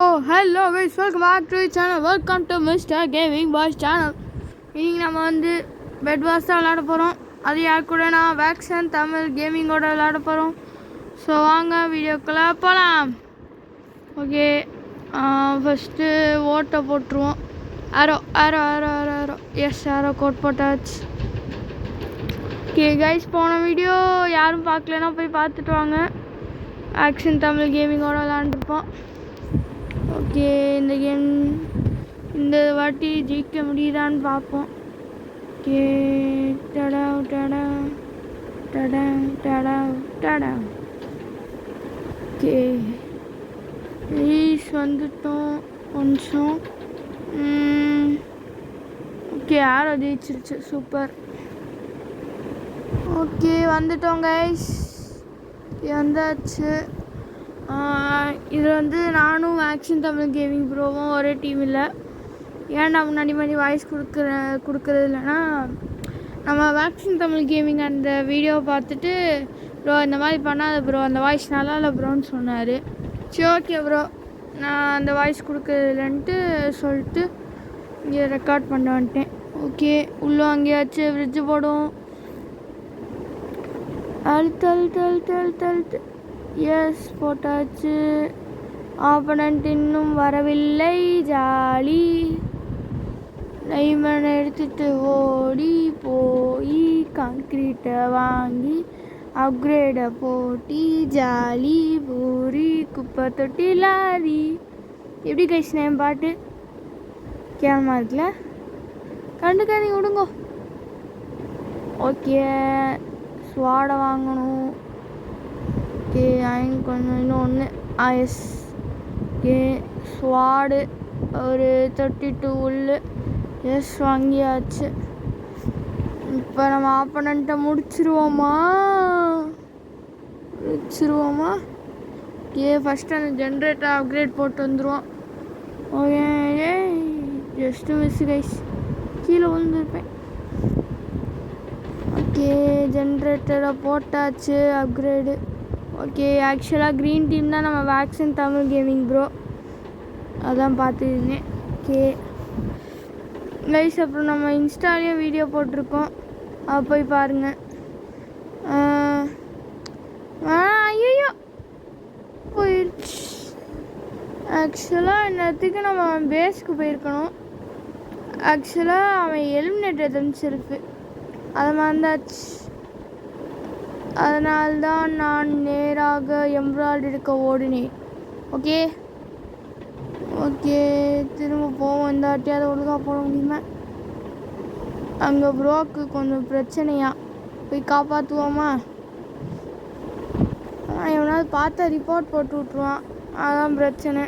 Oh, hello guys, welcome back to the channel. Welcome to Mr. Gaming Boys channel. இன்னைக்கு நம்ம வந்து bed was தான் விளையாட போகிறோம். அது யார் கூட நான் வேக்சன் தமிழ் கேமிங்கோட விளையாட போகிறோம். ஸோ வாங்க வீடியோக்குள்ளே போகலாம். ஓகே, ஃபஸ்ட்டு ஓட்டை போட்டுருவோம். ஆரோ எஸ் ஆரோ கோட் போட்டாச்சு. ஓகே கைஸ், போன வீடியோ யாரும் பார்க்கலன்னா போய் பார்த்துட்டு வாங்க. வேக்சன் தமிழ் கேமிங்கோட விளையாண்டுருப்போம். ஓகே, இந்த கேம் இந்த வாட்டி ஜெயிக்க முடியுதான்னு பார்ப்போம். ஓகே, டடா டடா டடா டடா டடா. ஓகே ப்ளீஸ் வந்துட்டோம் கொஞ்சம். ஓகே, யாரோ ஜெயிச்சிருச்சு, சூப்பர். ஓகே வந்துட்டோம் கைஸ், வந்தாச்சு. இதில் வந்து நானும் வேக்சன் தமிழ் கேமிங் ப்ரோவும் ஒரே டீம் இல்லை. ஏன்டா முன்னாடி மாதிரி வாய்ஸ் கொடுக்குறது இல்லைன்னா, நம்ம வேக்சன் தமிழ் கேமிங் அந்த வீடியோவை பார்த்துட்டு ப்ரோ இந்த மாதிரி பண்ணாத ப்ரோ, அந்த வாய்ஸ் நல்லா இல்லை ப்ரோன்னு சொன்னார். சரி ஓகே ப்ரோ, நான் அந்த வாய்ஸ் கொடுக்குறது இல்லைன்ட்டு சொல்லிட்டு இங்கே ரெக்கார்ட் பண்ண வந்துட்டேன். ஓகே, உள்ளே அங்கேயாச்சு ஃப்ரிட்ஜு போடும். அழுத்து எஸ் போட்டாச்சு. ஆப்பனண்ட் இன்னும் வரவில்லை, ஜாலி. டைமண்ட் எடுத்துட்டு ஓடி போய் கான்க்ரீட்டை வாங்கி அப்கிரேடை போட்டி, ஜாலி. பூரி குப்பை தொட்டி லாரி. எப்படி கைஸ் நேம் பாட்டு கேமரா இருக்குல்ல, கண்டுக்காதீங்க விடுங்கோ. ஓகே, ஸ்வாடை வாங்கணும். ஓகே, கொஞ்சம் இன்னொன்று எஸ். ஓகே, ஸ்வாடு ஒரு 32 உள்ளு எஸ் வாங்கியாச்சு. இப்போ நம்ம ஆப்பனண்ட்டை முடிச்சிருவோமா? ஓகே, ஃபஸ்ட்டு அந்த ஜென்ரேட்டர் அப்கிரேட் போட்டு வந்துடுவோம். ஓகே, ஜஸ்ட்டு மிஸ் கைஸ், கீழே விழுந்துருப்பேன். ஓகே, ஜென்ரேட்டரை போட்டாச்சு, அப்கிரேடு. ஓகே, ஆக்சுவலாக க்ரீன் டீம் தான் நம்ம வேக்சன் தமிழ் கேமிங் ப்ரோ, அதான் பார்த்துருந்தேன். ஓகே கைஸ், அப்புறம் நம்ம இன்ஸ்டாலேயும் வீடியோ போட்டிருக்கோம், அதை போய் பாருங்கள். ஐயோ போயிடுச்சு. ஆக்சுவலாக இன்னத்துக்கு நம்ம பேஸ்க்கு போயிருக்கணும். ஆக்சுவலாக அவன் எலிமினேட் எதன்சிருக்கு, அதை மறந்தாச்சு. அதனால்தான் நான் நேராக எம்ராய்டு எடுக்க ஓடினேன். ஓகே திரும்ப போவோம். இந்த வாட்டியாவது ஒழுங்காக போட முடியுமா? அங்கே ப்ரோக்கு கொஞ்சம் பிரச்சனையா, போய் காப்பாற்றுவோமா? எவனாவது பார்த்தா ரிப்போர்ட் போட்டு விட்ருவான், அதான் பிரச்சனை.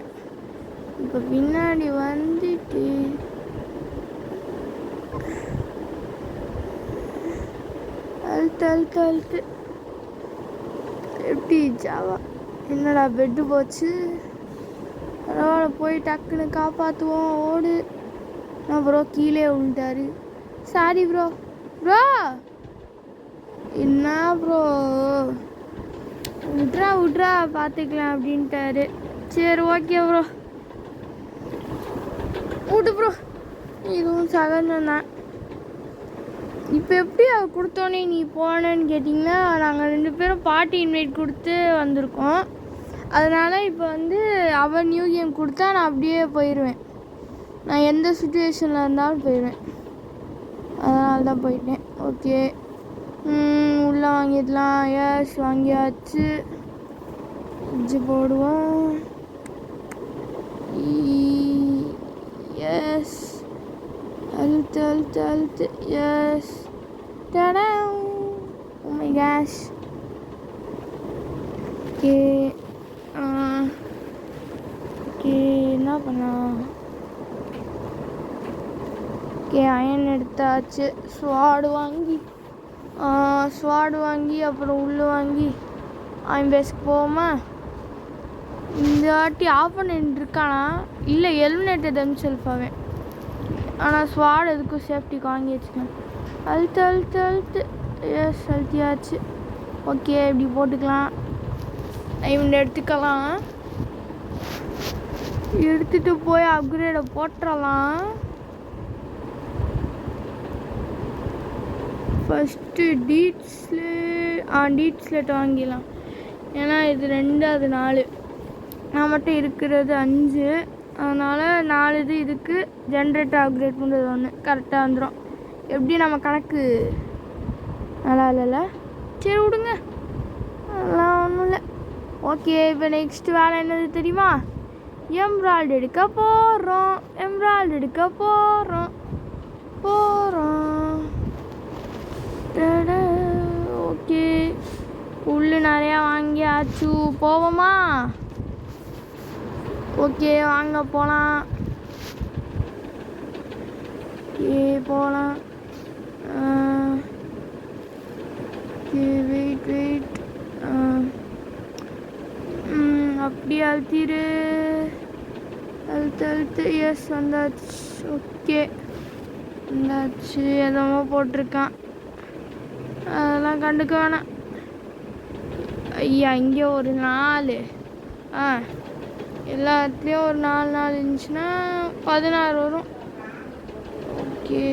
இப்போ பின்னாடி வந்துட்டு அழுத்து எப்படி ஜாவா, என்னடா பெட்டு போச்சு. பரவாயில்ல, போய் டக்குன்னு காப்பாற்றுவோம், ஓடு. நான் ப்ரோ கீழே விழுந்துட்டாரு, சாரி ப்ரோ. என்ன ப்ரோ, விட்றா பார்த்துக்கலாம் அப்படின்ட்டாரு. சரி ஓகே ப்ரோ, விட்டு ப்ரோ, இதுவும் சகஜம்தான். இப்போ எப்படி அவ கொடுத்தோன்னே நீ போனேன்னு கேட்டிங்கன்னா, நாங்கள் 2 பேரும் பார்ட்டி இன்வைட் கொடுத்து வந்திருக்கோம். அதனால் இப்போ வந்து அவள் நியூ கேம் கொடுத்தா நான் அப்படியே போயிடுவேன். நான் எந்த சுச்சுவேஷனில் இருந்தாலும் போயிடுவேன், அதனால தான் போயிட்டேன். ஓகே, உள்ளே வாங்கிடலாம். எஸ் வாங்கியாச்சு, ஃப்ரிட்ஜு போடுவோம். எஸ் அழுத்து எஸ். டடா, ஓ மை காஷ். ஓகே என்ன பண்ணலாம்? ஓகே, அயன் எடுத்தாச்சு. ஸ்வாடு வாங்கி அப்புறம் உள்ளே வாங்கி அவன் பேஸ்க்கு போவோமா? இந்த வாட்டி ஆப்போனன்ட் இருக்கானா இல்லை எலிமினேட்டட் தெம்செல்ஃப் அவன். ஆனால் ஸ்வாட் எதுக்கும் சேஃப்டிக்கு வாங்கி வச்சுக்கேன். அழுத்து எஸ் அழுத்தியாச்சு. ஓகே, இப்படி போட்டுக்கலாம், டைமண்ட் எடுத்துக்கலாம். எடுத்துகிட்டு போய் அப்கிரேடை போட்டுடலாம். ஃபஸ்ட்டு டீட் ஸ்லேட் வாங்கிடலாம். ஏன்னா இது 2 அது 4. நான் மட்டும் இருக்கிறது 5. அதனால் 4 இது இதுக்கு ஜென்ரேட்டர் அப்கிரேட் பண்ணுறது 1 கரெக்டாக வந்துடும். எப்படி நம்ம கணக்கு நல்லா இல்லைல்ல? சரி விடுங்க, அதெல்லாம் ஒன்றும் இல்லை. ஓகே, இப்போ நெக்ஸ்ட் வேலை என்னது தெரியுமா? எம்ராய்டு எடுக்க போகிறோம். ஓகே, புல் நிறையா வாங்கியாச்சு. போவோமா? ஓகே வாங்க போகலாம். போகலாம். வெயிட் அப்படியே அழுத்திரு. அழுத்து. எஸ் வந்தாச்சு. ஓகே வந்தாச்சு. எதோ போட்டிருக்கான், அதெல்லாம் கண்டுக்க வேணாம். ஐயா இங்கே ஒரு 4, எல்லாத்துலேயும் ஒரு 4 இருந்துச்சுன்னா 16 வரும். ஓகே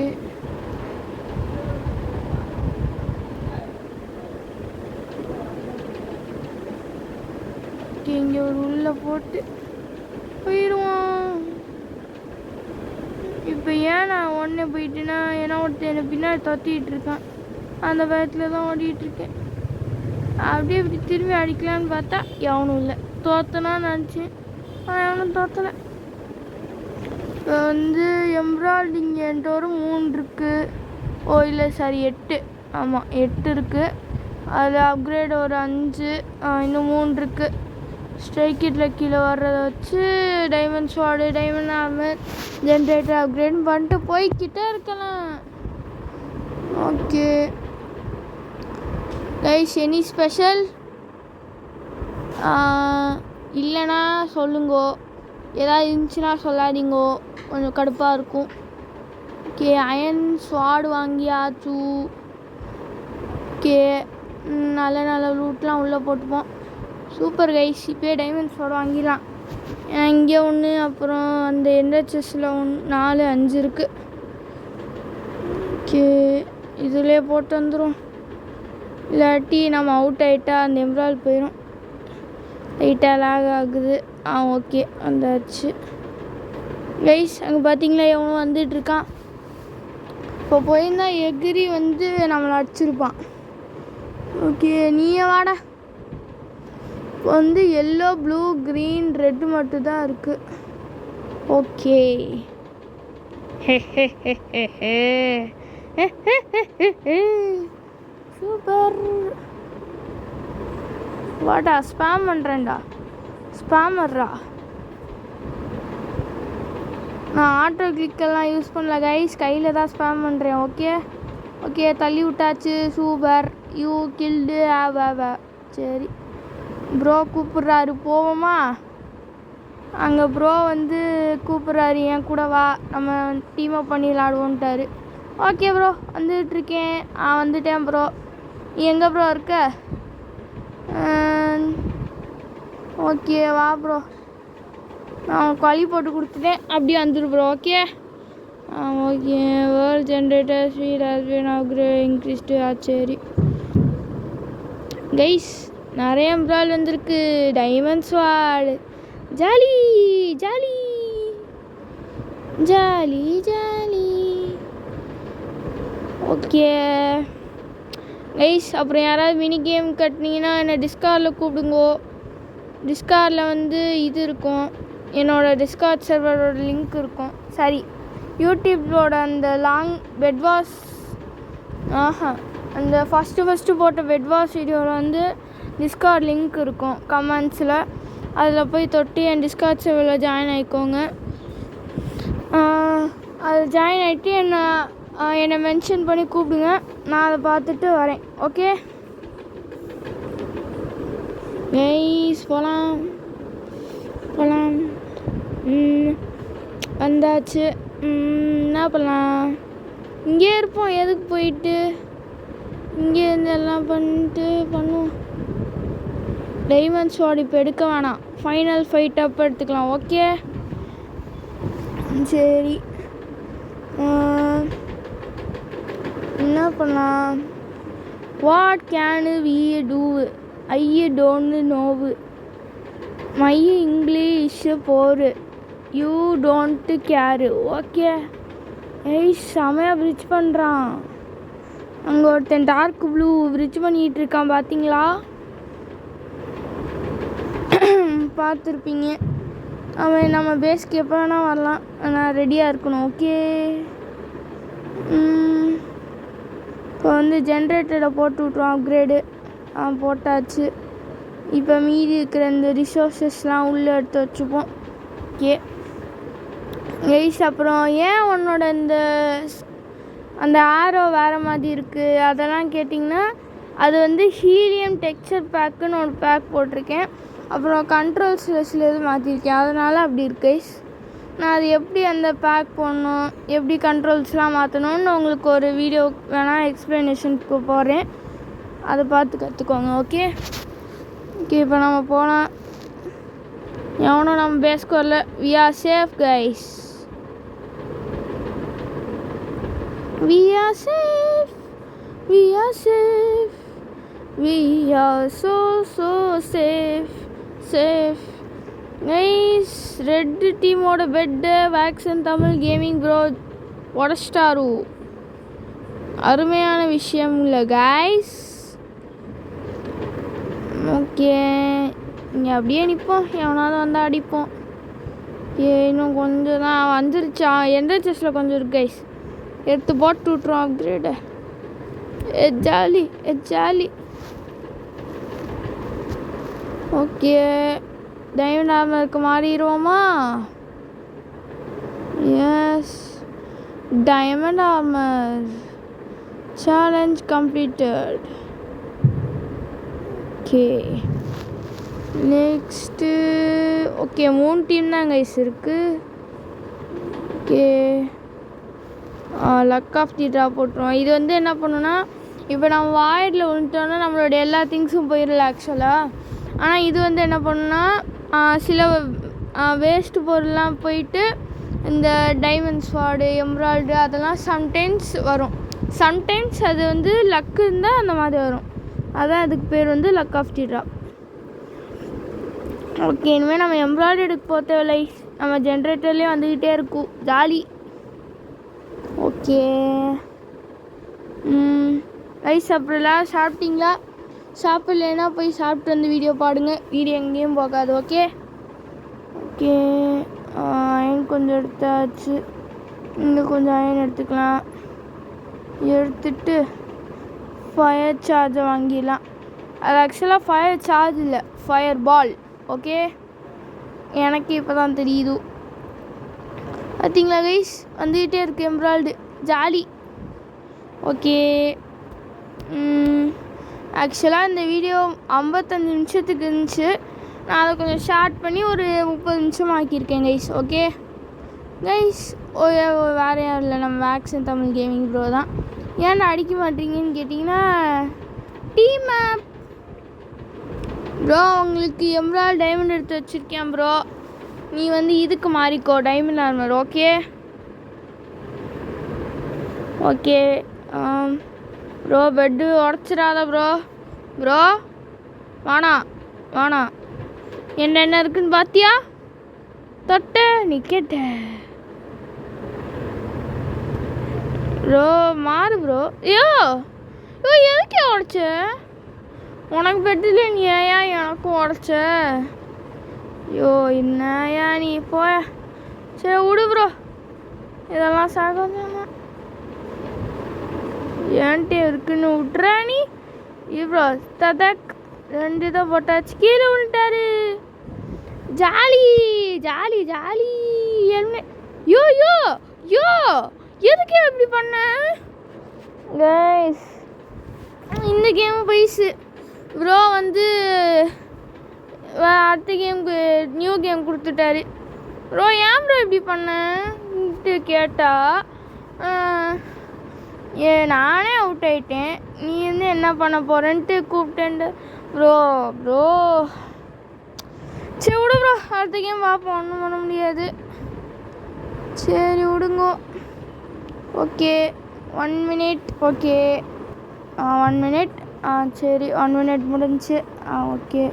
இங்கே ஒரு உள்ள போட்டு போயிடுவோம். இப்போ ஏன் நான் ஒன்றே போயிட்டேன்னா, ஏன்னா ஒருத்தர் என்னை பின்னாடி தொத்திட்டு இருக்கான். அந்த பயத்தில் தான் ஓடிட்டுருக்கேன். அப்படியே இப்படி திரும்பி அடிக்கலான்னு பார்த்தா எவனும் இல்லை. தோத்தனான்னு நினச்சேன், ஆனால் எவனும் தோத்தலை. இப்போ எம்ப்ராய்டிங் என்கிட்ட ஒரு 3 இருக்குது. ஓ இல்லை சாரி 8. ஆமாம் 8 இருக்குது. அதில் அப்கிரேட் ஒரு 5, இன்னும் 3 இருக்குது. ஸ்ட்ரைக் கிட்டில் கீழே வர்றதை வச்சு diamond sword, diamond armour, generator upgrade பண்ணிட்டு போய்கிட்டே இருக்கலாம். ஓகே கைஸ், எனி ஸ்பெஷல் இல்லைன்னா சொல்லுங்கோ. ஏதாவது இருந்துச்சுன்னா சொல்லாதீங்கோ, கொஞ்சம் கடுப்பாக இருக்கும். ஓகே அயன் ஸ்வார்டு வாங்கியாச்சு. ஓகே நல்ல லூட்லாம் உள்ளே போட்டுப்போம். சூப்பர் கைஸ், இப்போயே டைமண்ட் ஸ்வார்டு வாங்கிடலாம். இங்கே 1, அப்புறம் அந்த என்ஹெச்எஸில் 4, 5 இருக்குது. ஓகே இதுலேயே போட்டு வந்துடும். இல்லாட்டி நம்ம அவுட் ஆகிட்டா அந்த எம்ப்ராய்டு போயிடும். லைட்டாக லாக் ஆகுது. ஓகே வந்தாச்சு கைஸ். அங்கே பார்த்தீங்களா எவனோ வந்துட்டுருக்கான். இப்போ போயிருந்தா எகிரி நம்மளை அடிச்சிருப்பான். ஓகே நீயே வாடா. இப்போ எல்லோ, ப்ளூ, க்ரீன், ரெட்டு மட்டும்தான் இருக்குது. Okay super. வாடா ஸ்பேம் பண்ணுறேன்டா, ஸ்பேமர்ரா. நான் ஆட்டோ கிளிக்கெல்லாம் யூஸ் பண்ணல கைஸ், கையில் தான் ஸ்பேம் பண்ணுறேன். ஓகே தள்ளி விட்டாச்சு. Super, you killed. சரி ப்ரோ கூப்பிட்றாரு, போவோமா? அங்கே ப்ரோ கூப்பிட்றாரு, என் கூட வா நம்ம டீமப் பண்ணி விளாடுவோன்ட்டாரு. Okay bro வந்துட்டுருக்கேன். வந்துட்டேன் ப்ரோ. நீ எங்கே ப்ரோ இருக்க? ஓகே வா ப்ரோ, நான் குழி போட்டு கொடுத்துட்டேன். அப்படியே வந்துடு bro. Okay okay. World generator speed has been upgrade increased. சரி கைஸ், நிறைய எம்ப்ராய்டு வந்திருக்கு. Diamond sword, jolly jolly jolly jolly. Okay guys, அப்புறம் யாராவது மினி கேம் கட்டினீங்கன்னா என்னை டிஸ்கார்டில் கூப்பிடுங்கோ. டிஸ்கார்டில் இது இருக்கும், என்னோடய டிஸ்கார்ட் சர்வரோட லிங்க் இருக்கும். சரி, யூடியூப்போட அந்த லாங் பெட்வாஸ் அந்த ஃபஸ்ட்டு போட்ட பெட்வாஸ் வீடியோவில் டிஸ்கார்ட் லிங்க் இருக்கும் கமெண்ட்ஸில். அதில் போய் தொட்டு என் டிஸ்கார்ட் சர்வரில் ஜாயின் ஆகிக்கோங்க. அதில் ஜாயின் ஆகிட்டு என்னை மென்ஷன் பண்ணி கூப்பிடுங்க, நான் அதை பார்த்துட்டு வரேன். ஓகே கைஸ், போகலாம் வந்தாச்சு. என்ன பண்ணலாம்? இங்கே இருப்போம், எதுக்கு போயிட்டு இங்கே இருந்து எல்லாம் பண்ணுவோம். டைமண்ட் ஸ்வார்டு இப்போ எடுக்க வேணாம், ஃபைனல் ஃபைட் அப்போ எடுத்துக்கலாம். ஓகே சரி, என்ன பண்ணலாம்? What can we do? I don't know. My English poor. You don't care. Okay. செமையாக பிரிட்ஜ் பண்ணுறான். அங்கே ஒருத்தன் டார்க் ப்ளூ பிரிட்ஜ் பண்ணிகிட்டு இருக்கான், பார்த்தீங்களா? பார்த்துருப்பீங்க. அவன் நம்ம பேஸ்க்கு எப்போ வேணால் வரலாம், ஆனால் ரெடியாக இருக்கணும். ஓகே. இப்போ வந்து ஜென்ரேட்டரை போட்டு விட்ருவோம், அப்கிரேடு. போட்டாச்சு. இப்போ மீதி இருக்கிற இந்த ரிசோர்ஸஸ்லாம் உள்ளே எடுத்து வச்சுப்போம். ஓகே கைஸ், அப்புறம் ஏன் உன்னோட அந்த ஆரோ வேறு மாதிரி இருக்குது அதெல்லாம் கேட்டிங்கன்னா, அது வந்து ஹீலியம் டெக்ஸ்சர் பேக்குன்னு ஒரு பேக் போட்டிருக்கேன். அப்புறம் கண்ட்ரோல்ஸில் சில இது மாற்றிருக்கேன், அதனால் அப்படி இருக்கு கைஸ். நான் அது எப்படி அந்த பேக் போடணும், எப்படி கண்ட்ரோல்ஸ்லாம் மாற்றணும்னு உங்களுக்கு ஒரு வீடியோ வேணால் எக்ஸ்ப்ளனேஷனுக்கு போடுறேன், அதை பார்த்து கற்றுக்கோங்க. ஓகே. இப்போ நம்ம போனால் எவனும் நம்ம பேஸ்க்கு வரல. We are safe guys. We are safe, we are safe, we are so safe, safe. Guys, Red Team oda bed Vaxen Tamil Gaming bro உடச்சிட்டாரு. அருமையான விஷயம் இல்லை guys. ஓகே, இங்கே அப்படியே நிற்போம், எவனாவது வந்து அடிப்போம். இன்னும் கொஞ்சம் தான் வந்துருச்சா. எந்த செஸ்ஸில் கொஞ்சம் இருக்கு கைஸ், எடுத்து போட்டு விட்ருவோம் upgrade. Jolly jolly. Okay, diamond ஆர்மருக்கு மாறிடுவோமா? Yes, diamond armour challenge completed. Okay, next okay 3 team தான் கைஸ் இருக்குது. Okay, luck of the draw போட்டுருவோம். இது வந்து என்ன பண்ணுன்னா, இப்போ நம்ம வாய்டில் விழுந்துட்டோன்னா நம்மளோட எல்லா திங்ஸும் போயிடல ஆக்சுவலாக. ஆனால் இது வந்து என்ன பண்ணுன்னா, சில வேஸ்ட்டு பொருள்லாம் போயிட்டு இந்த டைமண்ட் ஸ்வார்டு எம்ராய்டு அதெல்லாம் சம்டைம்ஸ் வரும். சம்டைம்ஸ் அது வந்து லக்கு இருந்தால் அந்த மாதிரி வரும். அதான் அதுக்கு பேர் வந்து luck of the draw. Okay, இனிமேல் நம்ம எம்ராய்டு எடுக்க போக தேவையில்லை, நம்ம ஜென்ரேட்டர்லேயே வந்துக்கிட்டே இருக்கும். ஜாலி. ஓகே ரைஸ், அப்புறம் சாப்பிட்டீங்களா? சாப்பிட்லன்னா போய் சாப்பிட்டு வந்து வீடியோ பாடுங்க, வீடியோ எங்கேயும் போகாது. ஓகே ஓகே, அயன் கொஞ்சம் எடுத்தாச்சு, இங்கே கொஞ்சம் அயன் எடுத்துக்கலாம். எடுத்துட்டு ஃபயர் சார்ஜை வாங்கிடலாம். அது ஆக்சுவலாக ஃபயர் சார்ஜ் இல்லை, ஃபயர் பால். ஓகே, எனக்கு இப்போ தான் தெரியுது. பார்த்தீங்களா கைஸ், வந்துக்கிட்டே இருக்கு எம்ராய்டு. ஜாலி. ஓகே, ஆக்சுவலாக இந்த வீடியோ 55 நிமிஷத்துக்கு இருந்துச்சு. நான் அதை கொஞ்சம் ஷார்ட் பண்ணி ஒரு 30 நிமிஷம் ஆக்கியிருக்கேன் கைஸ். ஓகே கைஸ், வேறு யாரும் இல்லை, நம்ம வேக்சன் தமிழ் கேமிங் ப்ரோ தான். ஏன்டா அடிக்க மாட்டீங்கன்னு கேட்டிங்கன்னா, டீம் ஆப் ப்ரோ உங்களுக்கு எம்ராய்டு டைமண்ட் எடுத்து வச்சுருக்கேன் ப்ரோ, நீ வந்து இதுக்கு மாறிக்கோ, diamond armour. Okay okay bro, bed உடச்சிடாத ப்ரோ. ப்ரோ வேணாம் வேணாம், என்ன இருக்குன்னு பார்த்தியா? தொட்ட நீ கேட்ட ப்ரோ, மாறு ப்ரோ. ஐயோ எதுக்கே உடச்ச? உனக்கு பெட்டில் நீ ஏயா எனக்கும் உடச்ச? ஐயோ என்னையா நீ போய. சரி விடு ப்ரோ, இதெல்லாம் சகஜமா ஏன்ட்டே இருக்குன்னு விட்றா நீ. ப்ரோ ததக் 2 தான் போட்டாச்சு, கீழே விழுட்டாரு. Jolly jolly jolly. என்ன யோ யோ யோ எதுக்கு எப்படி பண்ண கைஸ்? இந்த கேமு பைஸு ப்ரோ வந்து அடுத்த கேமுக்கு நியூ கேம் கொடுத்துட்டாரு. ப்ரோ ஏன் ப்ரோ இப்படி பண்ணன்ட்டு கேட்டா, நானே அவுட் ஆகிட்டேன், நீ வந்து என்ன பண்ண போகிறேன்ட்டு கூப்பிட்டேன்ட்டு. ப்ரோ ப்ரோ சரி விடு ப்ரோ, அடுத்த கேம் பார்ப்போம், ஒன்றும் பண்ண முடியாது. சரி விடுங்கோ. Okay 1 minute. Okay 1 minute. சரி 1 மினிட் முடிஞ்சு. ஓகே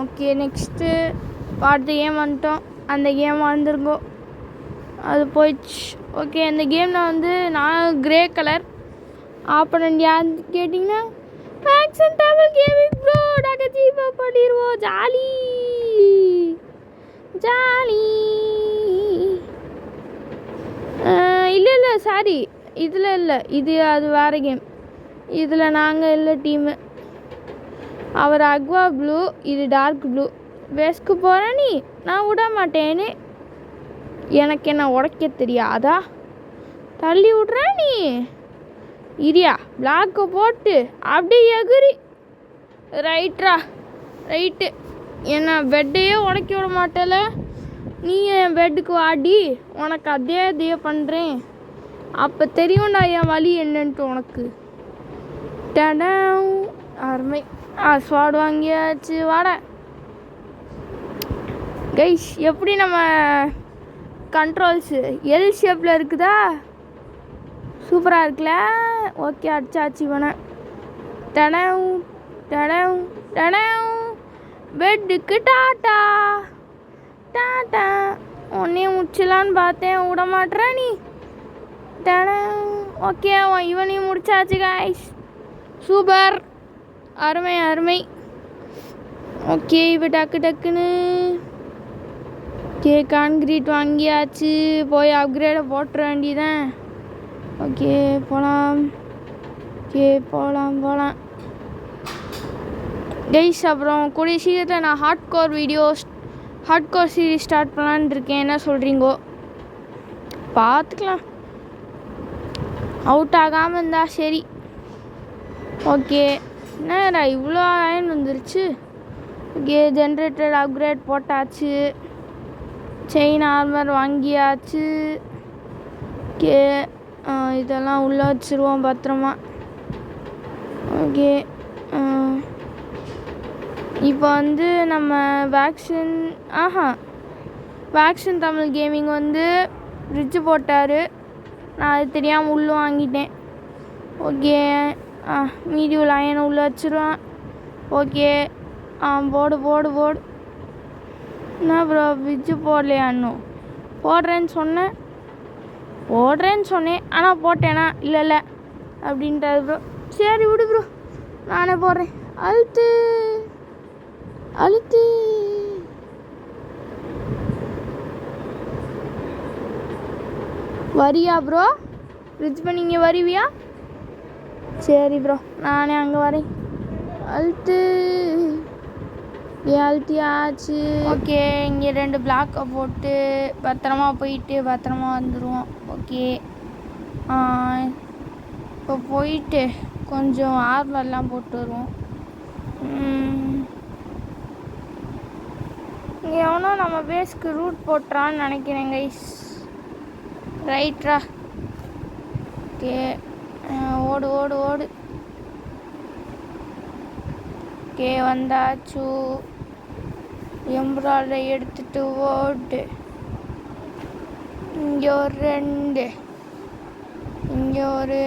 ஓகே நெக்ஸ்ட்டு அடுத்த கேம் வந்துட்டோம். அந்த கேம் வந்துருங்கோ. அது போயிடுச்சு. ஓகே இந்த கேமில் வந்து நான் கிரே கலர் ஆப்பனண்ட் யாருன்னு கேட்டிங்கன்னா வேக்சன் தமிழ் கேமிங் ப்ரோ. நாங்கள் ஜீவா பண்ணிடுவோம். Jolly jolly. இல்லை சாரி, இதில் இல்லை, இது அது வேறு கேம். இதில் நாங்கள் இல்லை டீமு. அவர் அக்வா ப்ளூ, இது டார்க் ப்ளூ. பேஸ்க்கு போகிறேன் நீ, நான் விட மாட்டேன்னு. எனக்கு என்ன உடைக்க தெரியாதா? தள்ளி விட்றேன் நீ இரியா. பிளாக்கை போட்டு அப்படியே எகுரி. ரைட்ரா ரைட்டு. என்ன பெட்டையே உடைக்க விட மாட்டேல நீ. என் பெட்டுக்கு வாடி, உனக்கு அதே பண்ணுறேன். அப்போ தெரியும்டா என் வலி என்னன்ட்டு உனக்கு. டடம் அருமை. ஸ்வாட் வாங்கியாச்சு. வாட கைஸ், எப்படி நம்ம கண்ட்ரோல்ஸு எல் ஷேப்பில் இருக்குதா? சூப்பராக இருக்குல்ல? ஓகே அடிச்சாச்சு இவனை. டடம் டடம் டடம். பெட்டுக்கு டாட்டா டாட்டா. உன்னே முடிச்சலான்னு பார்த்தேன், விட மாட்டேற நீ. டடம். ஓகே இவனையும் முடிச்சாச்சு கைஸ். சூப்பர், அருமை அருமை. ஓகே இப்போ டக்குன்னு ஓகே கான்கிரீட் வாங்கியாச்சு. போய் அப்கிரேடை போட்டுற வேண்டியதான். ஓகே போகலாம். ஓகே போகலாம் கைஸ். அப்புறம் கூடிய சீக்கிரத்தில் நான் ஹார்ட் கோர் சீரீஸ் ஸ்டார்ட் பண்ணலான்னு இருக்கேன். என்ன சொல்கிறீங்கோ? பார்த்துக்கலாம். அவுட் ஆகாமல் இருந்தா சரி. ஓகே என்னடா இவ்வளோ அயன் வந்துருச்சு. ஓகே ஜென்ரேட்டர் அப்கிரேட் போட்டாச்சு. செயின் ஆர்மர் வாங்கியாச்சு. ஓகே இதெல்லாம் உள்ளே வச்சுருவோம் பத்திரமா. ஓகே இப்போ வந்து நம்ம வேக்சன் தமிழ் கேமிங் வந்து ஃப்ரிட்ஜு போட்டார். நான் அது தெரியாமல் உள்ளே வாங்கிட்டேன். ஓகே மீதி உள்ள அயனை உள்ளே வச்சுருவேன். ஓகே போடு. என்ன ப்ரோ ஃப்ரிட்ஜு போடலையா? இன்னும் போடுறேன்னு சொன்னேன் ஆனால் போட்டேனா? இல்லை அப்படின்றது ப்ரோ. சரி விடு ப்ரோ, நானே போடுறேன். அழுத்து வரியா ப்ரோ? ஃப்ரிட்ஜ் பண்ணிங்க வருவியா? சரி ப்ரோ, நானே அங்கே வரேன். அழுத்தியாச்சு. ஓகே இங்கே 2 பிளாக்கை போட்டு பத்திரமா போயிட்டு பத்திரமா வந்துடுவோம். ஓகே இப்போ போயிட்டு கொஞ்சம் ஆர்மர்லாம் போட்டு வருவோம். எவனோ நம்ம பேஸ்க்கு ரூட் போட்டுறான்னு நினைக்கிறேன் கைஸ். ரைட்ரா. ஓகே ஓடு. ஓகே வந்தாச்சு. எம்ப்ராய்டரை எடுத்துட்டு ஓடு. இங்கே ஒரு 2, இங்கே ஒரு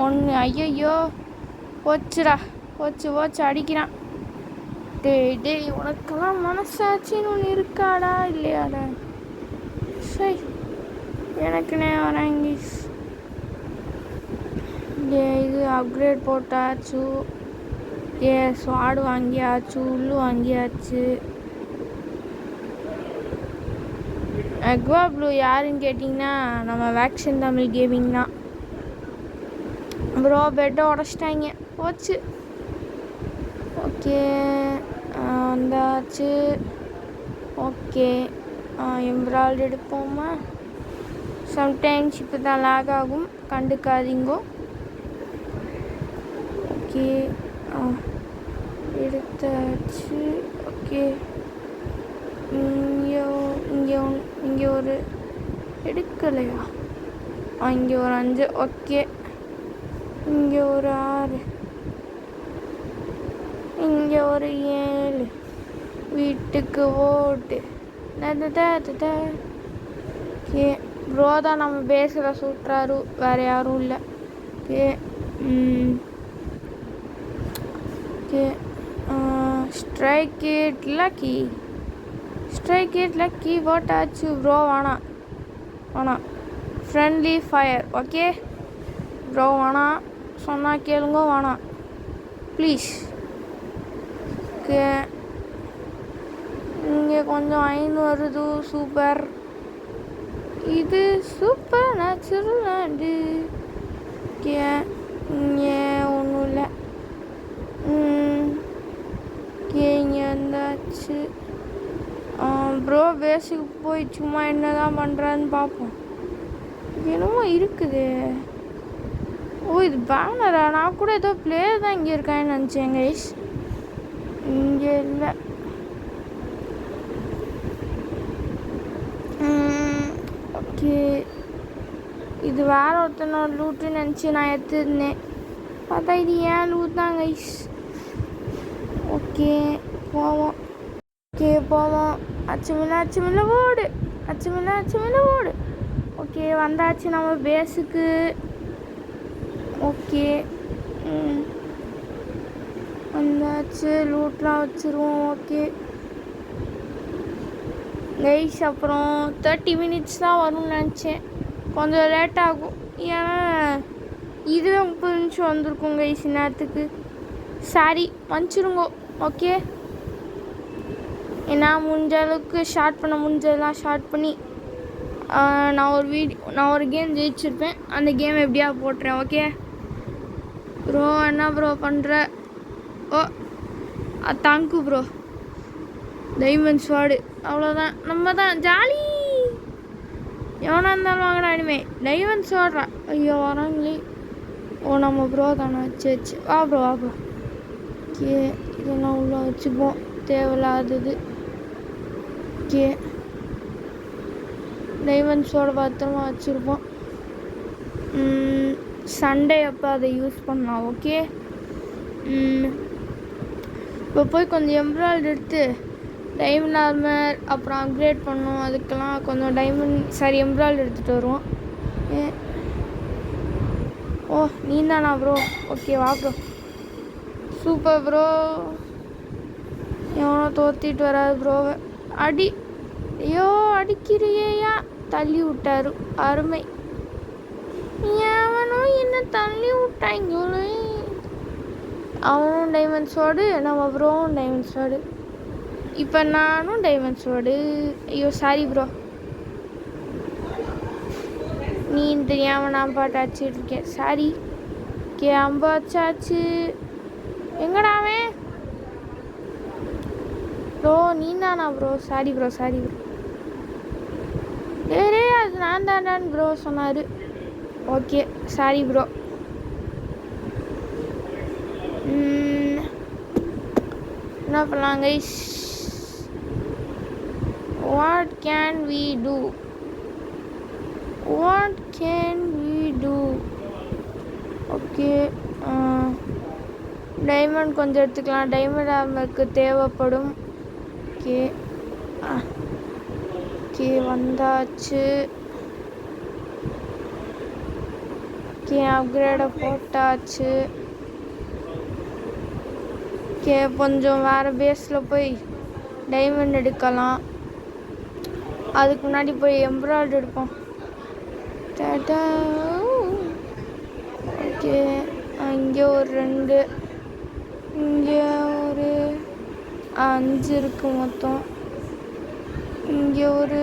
1. ஐயோ போச்சுடா, போச்சு அடிக்கிறான். டேய் உனக்கெல்லாம் மனசாட்சின்னு ஒன்று இருக்காடா இல்லையாடா? சரி எனக்குனே வராங்க. இது அப்கிரேட் போட்டாச்சு. ஸ்வாடு வாங்கியாச்சு, உள்ளு வாங்கியாச்சு. அக்வா ப்ளூ யாருன்னு கேட்டிங்கன்னா நம்ம வேக்சன் தமிழ் கேமிங் தான் ப்ரோ. பெட்டை உடச்சிட்டாங்க, போச்சு. ஓகே வந்தாச்சு. Okay embroidery எடுப்போமா? சம்டைம்ஸ் இப்போ தான் லாக் ஆகும், கண்டுக்காதீங்கோ. ஓகே எடுத்தாச்சு. ஓகே இங்கே ஒரு எடுக்கலையா? இங்கே ஒரு 5. ஓகே இங்கே ஒரு 6, இங்கே ஒரு 7. வீட்டுக்கு ஓட்டு. ஓகே ப்ரோ தான் நம்ம பேஸில் சுட்டுறாரு, வேறு யாரும் இல்லை. Okay okay strike it lucky போட்டாச்சு ப்ரோ. வேணாம் ஃப்ரெண்ட்லி ஃபயர். ஓகே ப்ரோ வேணாம், சொன்னால் கேளுங்க, வேணாம் ப்ளீஸ். ஓகே இங்கே கொஞ்சம் 5 வருது. சூப்பர், இது சூப்பர் நேச்சுரல் லேண்டு. ஓகே இங்கே ஒன்றும் இல்லை. ஓகே இங்கே வந்தாச்சு. ப்ரோ பேஸுக்கு போய் சும்மா என்ன தான் பண்ணுறான்னு பார்ப்போம். என்னமோ இருக்குது. ஓ இது பேனரா? நான் கூட ஏதோ பிளேயர் தான் இங்கே இருக்கான்னு நினச்சேன் கைஸ். இங்கே இல்லை. ஓகே இது வேற ஒருத்தனோட லூட்டுன்னு நினச்சி நான் எடுத்துருந்தேன். பார்த்தா இது ஏன் லூட் தான் கைஸ். ஓகே போவோம். அச்சுமில்ல ஓடு. ஓகே வந்தாச்சு நம்ம பேஸுக்கு. ஓகே வந்தாச்சு, லூட்லாம் வச்சுருவோம். ஓகே கைஸ் அப்புறம் 30 மினிட்ஸ் தான் வரும்னு நினச்சேன், கொஞ்சம் லேட் ஆகும். ஏன்னா இதுவே 30 நிமிஷம் வந்திருக்கும் கைஸ் நேரத்துக்கு. சாரி மன்னிச்சிருங்கோ. ஓகே ஏன்னா முடிஞ்ச அளவுக்கு ஷார்ட் பண்ண முடிஞ்சதெல்லாம் ஷார்ட் பண்ணி நான் ஒரு கேம் ஜெயிச்சிருப்பேன், அந்த கேம் எப்படியா போட்டுறேன். ஓகே ப்ரோ என்ன ப்ரோ பண்ணுற? ஓ தேங்க்யூ ப்ரோ. டைமண்ட் ஸ்வாடு அவ்வளோதான், நம்ம தான் ஜாலி. எவனாக இருந்தாலும் வாங்கினா இனிமே டைமண்ட் ஸ்வாட்ரா. ஐயோ வராங்களே. ஓ நம்ம ப்ரோ தானே, சரி வா ப்ரோ. ஓகே இதெல்லாம் உள்ள வச்சுப்போம், தேவையில்லாதது. ஓகே டைமண்ட்ஸோட பத்திரமா வச்சுருப்போம். சண்டே அப்போ அதை யூஸ் பண்ணலாம். ஓகே இப்போ போய் கொஞ்சம் எம்ப்ராய்டு எடுத்து டைமண்ட் ஆர்மர் அப்புறம் அப்கிரேட் பண்ணோம். அதுக்கெல்லாம் கொஞ்சம் எம்ப்ராய்டு எடுத்துகிட்டு வருவோம். ஓ நீ தானா ப்ரோ? ஓகே வா ப்ரோ. Super bro. எவனோ தோற்றிட்டு வராது ப்ரோவை. ஐயோ அடிக்கிறியா? தள்ளி விட்டாரு, அருமை. எவனோ என்ன தள்ளி விட்டாங்க. அவனும் டைமண்ட் ஸ்வாடு, நம்ம ப்ரோவும் டைமண்ட் ஸ்வாடு, இப்போ நானும் டைமண்ட் ஸ்வாடு. ஐயோ சாரி ப்ரோ, நீ தெரியாமல் நான் பாட்டு அடிச்சிட்டு இருக்கேன், சாரி. ஓகே 50 அச்சாச்சு. எங்கடாவே ப்ரோ? நீ தானா ப்ரோ? Sorry bro. ஏரே அது நான் தாண்டான்னு ப்ரோ சொன்னார். Okay sorry bro. என்ன பண்ணலாம் guys? What can we do? Okay diamond கொஞ்சம் எடுத்துக்கலாம், டைமண்ட் நமக்கு தேவைப்படும். ஓகே வந்தாச்சு. ஓகே அப்கிரேடை போட்டாச்சு. ஓகே கொஞ்சம் வேறு பேஸில் போய் டைமண்ட் எடுக்கலாம். அதுக்கு முன்னாடி போய் எம்ப்ராய்டு எடுப்போம். டாடா. ஓகே இங்கே ஒரு 2, இங்கே ஒரு 5 இருக்குது மொத்தம். இங்கே ஒரு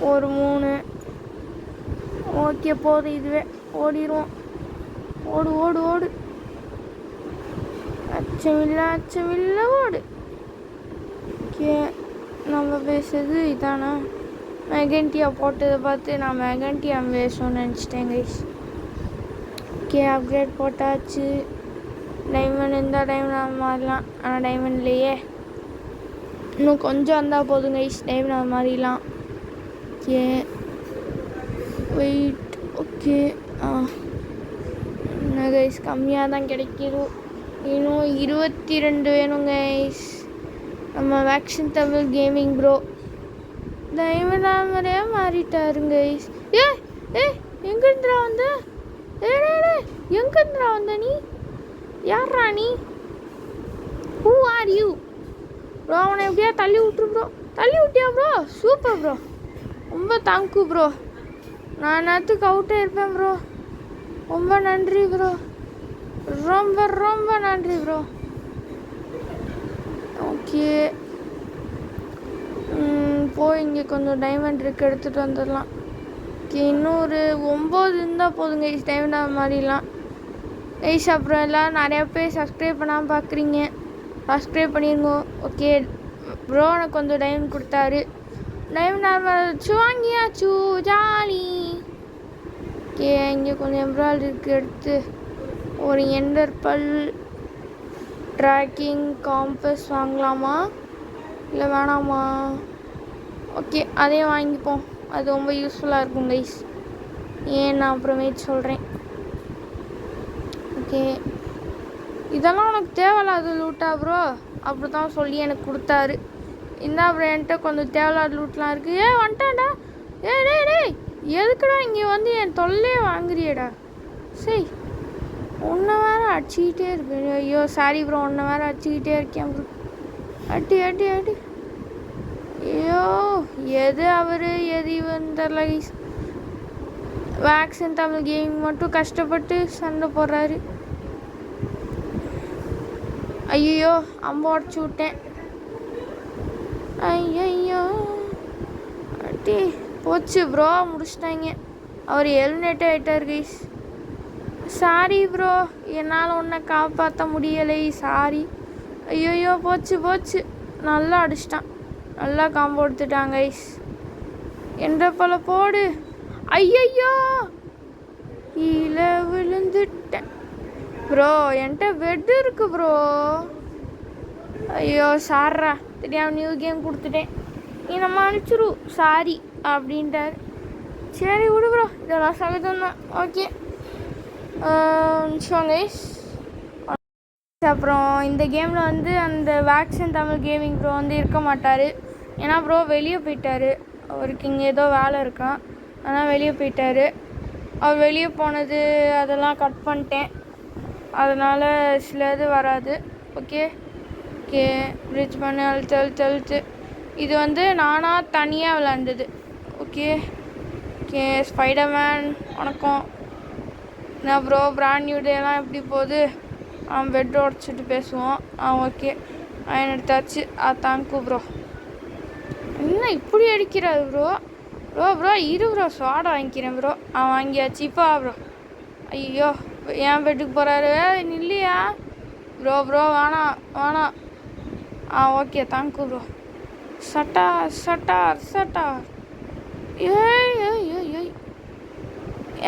3. ஓகே போதும், இதுவே ஓடிடுவோம். ஓடு. அச்சமில்லை ஓடு. ஓகே நம்ம பேசுறது இதானா? மெகன்டியா போட்டதை பார்த்து நான் மெகன்டியா பேசணும்னு நினச்சிட்டேன் கைஸ். ஓகே அப்கிரேட் போட்டாச்சு. டைமண்ட் இருந்தால் டைமண்ட் மாறலாம், ஆனால் டைமண்ட் இல்லையே. இன்னும் கொஞ்சம் இருந்தால் போதும் கைஸ், டைமண்ட் மாறிடலாம். Okay wait. ஓகே என்ன கைஸ் கம்மியாக தான் கிடைக்கிது. இன்னும் 22 வேணும் கைஸ். நம்ம vaccine Tamil gaming bro diamond ஆர்மரே மாறிட்டாருங்க கைஸ். ஏ ஏ எங்கிருந்துடா வந்த? ஏ எங்கிருந்துடா வந்த நீ? யாரா நீ? Who are you bro? அவனை எப்படியா தள்ளி விட்டுரு ப்ரோ. தள்ளி விட்டியா ப்ரோ? சூப்பர் ப்ரோ, ரொம்ப தேங்க்யூ ப்ரோ. நான் நேரத்துக்கு அவுட்டே இருப்பேன் ப்ரோ. ரொம்ப நன்றி ப்ரோ, ரொம்ப ரொம்ப நன்றி ப்ரோ. ஓகே, போய் இங்கே கொஞ்சம் டைமண்ட் இருக்குது, எடுத்துகிட்டு வந்துடலாம். ஓகே, இன்னும் ஒரு 9 இருந்தால் போதுங்க கைஸ் டைமண்ட் மாதிரிலாம் கைஸ். அப்புறம் எல்லாம் நிறையா பேர் சப்ஸ்கிரைப் பண்ணாமல் பார்க்குறீங்க, சப்ஸ்கிரைப் பண்ணிடுங்க. ஓகே ப்ரோ, எனக்கு கொஞ்சம் டைமண்ட் கொடுத்தாரு. டைமண்ட் வச்சு வாங்கியாச்சு, ஜாலி. ஓகே, இங்கே கொஞ்சம் எம்ப்ராய்டரி இருக்குது, எடுத்து ஒரு எண்டர் பல் ட்ராக்கிங் காம்பஸ் வாங்கலாமா இல்லை வேணாமா? ஓகே, அதையும் வாங்கிப்போம், அது ரொம்ப யூஸ்ஃபுல்லாக இருக்கும் கைஸ். ஏன் நான் அப்புறமேட்டு சொல்கிறேன். ஓகே, இதெல்லாம் உனக்கு தேவையில்லாத லூட்டா ப்ரோ? அப்படி தான் சொல்லி எனக்கு கொடுத்தாரு. இந்த அப்புறம் என்கிட்ட கொஞ்சம் தேவையில்லாத லூட்லாம் இருக்குது. ஏ வந்துட்டான்டா. ஏ டேய் எதுக்குடா இங்கே வந்து என் தொல்லையே வாங்குறியடா? சரி, உன்னை வேறு அடிச்சுக்கிட்டே இருக்கேன். ஐயோ சாரி ப்ரோ, உன்னை வேறு அடிச்சுக்கிட்டே இருக்கேன் ப்ரோ. அடி அடி அடி. ஐயோ, எது அவர் எது இவன்னு தெரில கைஸ். வேக்சின் தமிழ் கேமிங் மட்டும் கஷ்டப்பட்டு சண்டை போடுறாரு. ஐயோ, அம்ப உடச்சி விட்டேன். ஐயோ அடி போச்சு ப்ரோ, முடிச்சிட்டாங்க. அவர் எலிமினேட்டே ஆகிட்டார் கைஸ். சாரி ப்ரோ, என்னால் உன்னை காப்பாற்ற முடியலை, சாரி. ஐயோயோ, போச்சு போச்சு. நல்லா அடிச்சிட்டான், நல்லா காம்போ எடுத்துட்டாங்க கைஸ். என்ற போல போடு. ஐயையோ, கீழே விழுந்துட்டேன் ப்ரோ. என்கிட்ட பெட் இருக்கு ப்ரோ. ஐயோ சார்ரா, தெரியாமல் நியூ கேம் கொடுத்துட்டேன், நீ நம்ம அனுப்பிச்சிரு சாரி அப்படின்ட்டார். சரி விடு ப்ரோ, இதெல்லாம் சகஜம் தான். Okay guys. அப்புறம் இந்த கேமில் வந்து அந்த வேக்சின் தமிழ் கேமிங் ப்ரோ வந்து இருக்க மாட்டார். ஏன்னா ப்ரோ வெளியே போயிட்டார், அவருக்கு இங்கே ஏதோ வேலை இருக்கான், ஆனால் வெளியே போயிட்டார். அவர் வெளியே போனது அதெல்லாம் கட் பண்ணிட்டேன், அதனால் சில இது வராது. ஓகே ஓகே, பிரிட்ஜ் பண்ணி அழுத்து. இது வந்து நானாக தனியாக விளாண்டது. ஓகே ஓகே, ஸ்பைடர்மேன் வணக்கம். நான் ப்ரோ பிராண்ட் நியூ டேலாம் எப்படி போகுது? பெட் உடச்சிட்டு பேசுவோம். ஓகே, அவன் எடுத்தாச்சு. Thank you bro. என்ன இப்படி அடிக்கிறாரு ப்ரோ? ப்ரோ இரு ப்ரோ, சோடா வாங்கிக்கிறேன் ப்ரோ. வாங்கியாச்சு. இப்போ ப்ரோ. ஐயோ, என் பெட்டுக்கு போகிறாரு, இல்லையா ப்ரோ? வேணாம். Okay thank you bro. சட்டார்.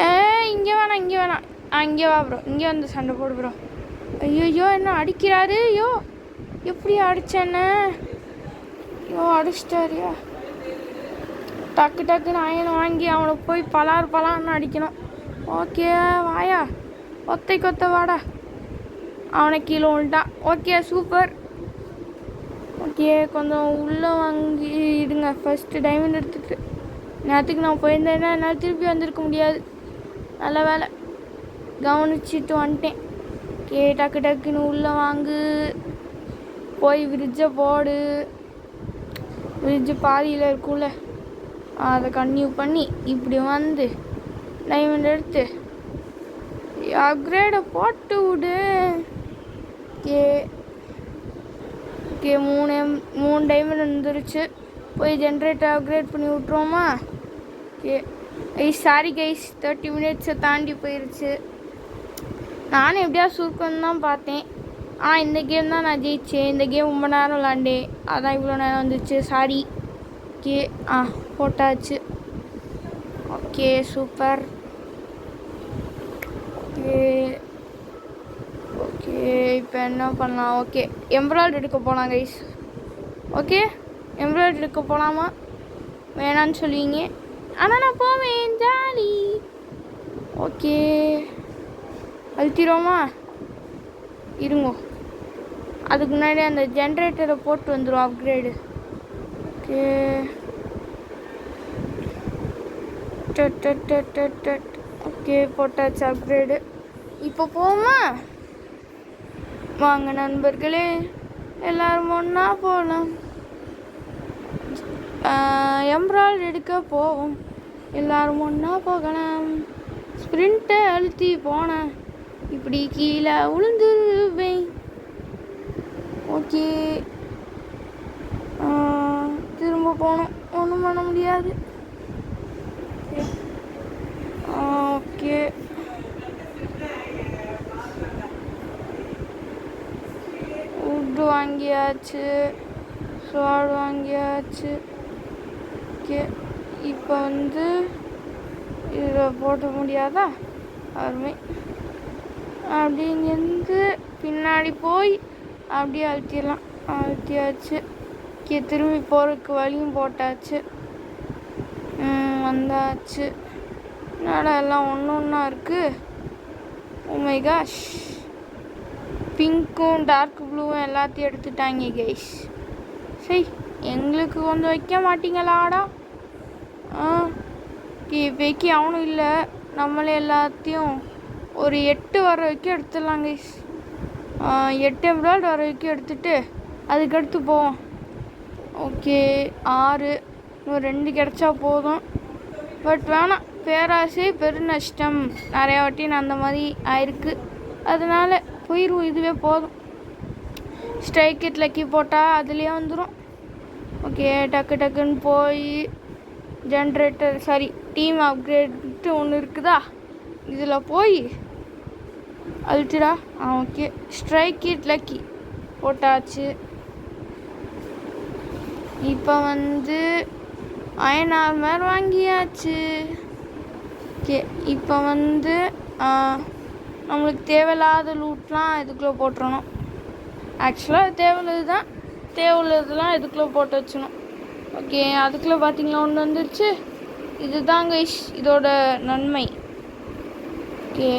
ஏய் இங்கே வேணாம். இங்கே வா ப்ரோ, இங்கே வந்து சண்டை போடு ப்ரோ. ஐயோ, என்ன அடிக்கிறாரு? ஐயோ, எப்படி அடிச்சேன்னு? ஐயோ, அடிச்சிட்டாரியா? டக்குன்னு அயனை வாங்கி அவனை போய் பலான்னு அடிக்கணும். ஓகே, வாயா, கொத்த வாடா. அவனை கீழே விட்டான். Okay super. ஓகே, கொஞ்சம் உள்ளே வாங்கி இடுங்க. ஃபஸ்ட்டு டைமண்ட் எடுத்துட்டு நேரத்துக்கு நான் போயிருந்தேன்னா என்னால் திருப்பி வந்திருக்க முடியாது. நல்ல வேலை கவனிச்சிட்டு வந்துட்டேன். ஓகே, டக்குன்னு உள்ளே வாங்கு. போய் ஃப்ரிட்ஜை போடு. ஃப்ரிட்ஜு பாதியில் இருக்கும்ல, அதை கன்டினியூ பண்ணி இப்படி வந்து டைமண்ட் எடுத்து அப்கிரேடை போட்டு விடு. ஓகே, 3 டைமண்ட் வந்துருச்சு. போய் ஜென்ரேட்டர் அப்கிரேட் பண்ணி விட்ருவோமா? ஓகே சாரி கைஸ், 30 மினிட்ஸை தாண்டி போயிடுச்சு. நானும் எப்படியா சுருக்கம்னு தான் பார்த்தேன், ஆனால் இந்த கேம் தான் நான் ஜெயிச்சேன். இந்த கேம் ரொம்ப நேரம் விளாண்டேன், அதான் இவ்வளோ நேரம் வந்துச்சு, சாரி. ஓகே போட்டாச்சு. Okay super. ஓகே இப்போ என்ன பண்ணலாம்? ஓகே, எம்ப்ராய்டரி எடுக்க போகலாம் கைஸ். ஓகே, எம்ப்ராய்டரி எடுக்க போகலாமா? வேணான்னு சொல்லுவீங்க, ஆனால் நான் போவேன், ஜாலி. ஓகே, அழுத்திடுவோமா? இருங்கோ, அதுக்கு முன்னாடி அந்த ஜென்ரேட்டரை போட்டு வந்துடும் அப்கிரேடு. ஓகே ஓகே போட்டாச்சு அப்கிரேடு. இப்போ போமா? வாங்க நண்பர்களே, எல்லாரும் ஒன்றா போகலாம். எம்ப்ராய்டு எடுக்க போவோம், எல்லாரும் ஒன்றா போகலாம். ஸ்ப்ரிண்ட்டை அழுத்தி போனேன், இப்படி கீழே உளுந்துருவேன். ஓகே, திரும்ப போகணும், ஒன்றும் பண்ண முடியாது. ஓகே, உட்டு வாங்கியாச்சு, ஸ்வாட் வாங்கியாச்சு. ஓகே, இப்போ இதில் போட்ட முடியாதா? அருமை. அப்படி இங்கேருந்து பின்னாடி போய் அப்படியே அழுத்திடலாம். அழுத்தியாச்சு. ஓகே, திரும்பி போகிறதுக்கு வழியும் போட்டாச்சு. வந்தாச்சு. என்னடா எல்லாம் ஒன்று ஒன்றா இருக்குது. ஓ மை காஷ், பிங்க்கும் டார்க் ப்ளூவும் எல்லாத்தையும் எடுத்துட்டாங்க கைஸ். சரி, எங்களுக்கு கொஞ்சம் வைக்க மாட்டீங்களாடா? இப்போக்கி அவனும் இல்லை, நம்மளே எல்லாத்தையும் ஒரு 8 வர வரைக்கும் எடுத்துடலாம் கைஸ். 8 எம்ப்ராய்டு வர வரைக்கும் எடுத்துகிட்டு அதுக்கடுத்து போவோம். ஓகே, 6, இன்னும் 2 கிடச்சா போதும். பட் வேணாம், பேராசை பெருநஷ்டம். நிறையா வாட்டி நான் அந்த மாதிரி ஆயிருக்கு, அதனால் போயிடுவோம், இதுவே போதும். ஸ்ட்ரைக் இட் லக்கி போட்டால் அதுலேயே வந்துடும். ஓகே, டக்கு டக்குன்னு போய் ஜென்ரேட்டர் டீம் அப்கிரேட்டு ஒன்று இருக்குதா, இதில் போய் அழுத்திடா. ஓகே, ஸ்ட்ரைக் இட் லக்கி போட்டாச்சு. இப்போ அயன் ஆர்மர் வாங்கியாச்சு. ஓகே, இப்போ நம்மளுக்கு தேவையில்லாத லூட்லாம் இதுக்குள்ளே போட்டுறணும். ஆக்சுவலாக தேவையில்லதெல்லாம் இதுக்குள்ளே போட்டு வச்சணும். ஓகே, அதுக்குள்ளே பார்த்தீங்களா ஒன்று வந்துருச்சு. இதுதாங்க இதோட நன்மை. ஓகே,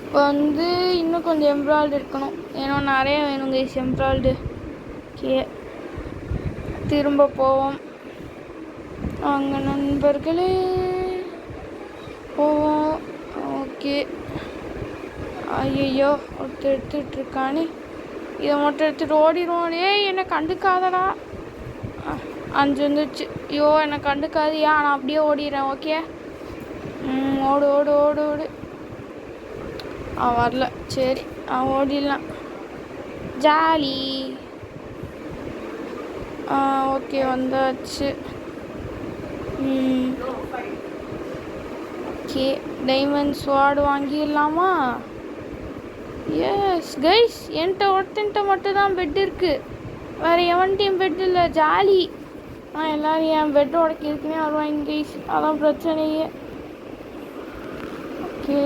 இப்போ இன்னும் கொஞ்சம் எம்ப்ராய்டு இருக்கணும், ஏன்னா நிறைய வேணுங்க எம்ப்ராய்டு. ஓகே, திரும்ப போவோம். அங்கே நண்பர்களே போவோம். ஓகே, ஐயோ ஒருத்தர் எடுத்துகிட்ருக்கானே, இதை மட்டும் எடுத்துகிட்டு ஓடிடுவோம். என்னை கண்டுக்காதடா. 5 வந்துடுச்சு. ஐயோ, என்னை கண்டுக்காதியா, நான் அப்படியே ஓடிடுறேன். ஓகே, ஓடு ஓடு ஓடு ஓடு. வரல, சரி ஓடிடலாம், ஜாலி. ஓகே, வந்தாச்சு. ஓகே, டைமண்ட் ஸ்வாட் வாங்கிடலாமா? எஸ் கைஸ், என்கிட்ட ஒருத்தன்ட்ட மட்டும் தான் பெட் இருக்குது, வேறு எவன்ட்டையும் பெட் இல்லை. ஜாலி. எல்லோரும் என் பெட்டை உடைக்கிறதுக்குனே வருவாங்க கைஸ், அதான் பிரச்சனையே. ஓகே,